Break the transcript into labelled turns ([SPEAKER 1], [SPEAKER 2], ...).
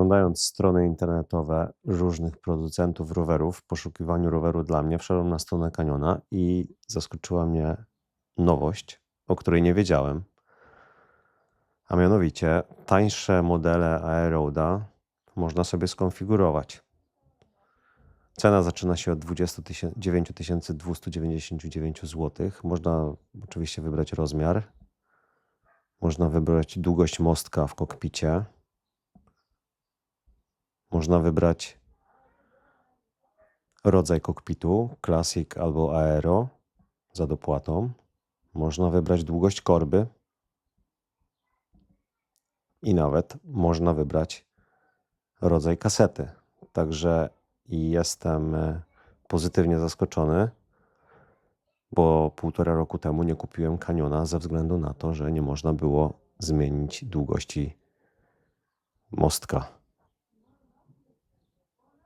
[SPEAKER 1] Przeglądając strony internetowe różnych producentów rowerów, w poszukiwaniu roweru dla mnie, wszedłem na stronę Cannona i zaskoczyła mnie nowość, o której nie wiedziałem. A mianowicie tańsze modele Aeroada można sobie skonfigurować. Cena zaczyna się od 29 299 zł. Można oczywiście wybrać rozmiar. Można wybrać długość mostka w kokpicie. Można wybrać rodzaj kokpitu, Classic albo Aero za dopłatą. Można wybrać długość korby. I nawet można wybrać rodzaj kasety. Także jestem pozytywnie zaskoczony, bo 1,5 roku temu nie kupiłem Cannona ze względu na to, że nie można było zmienić długości mostka.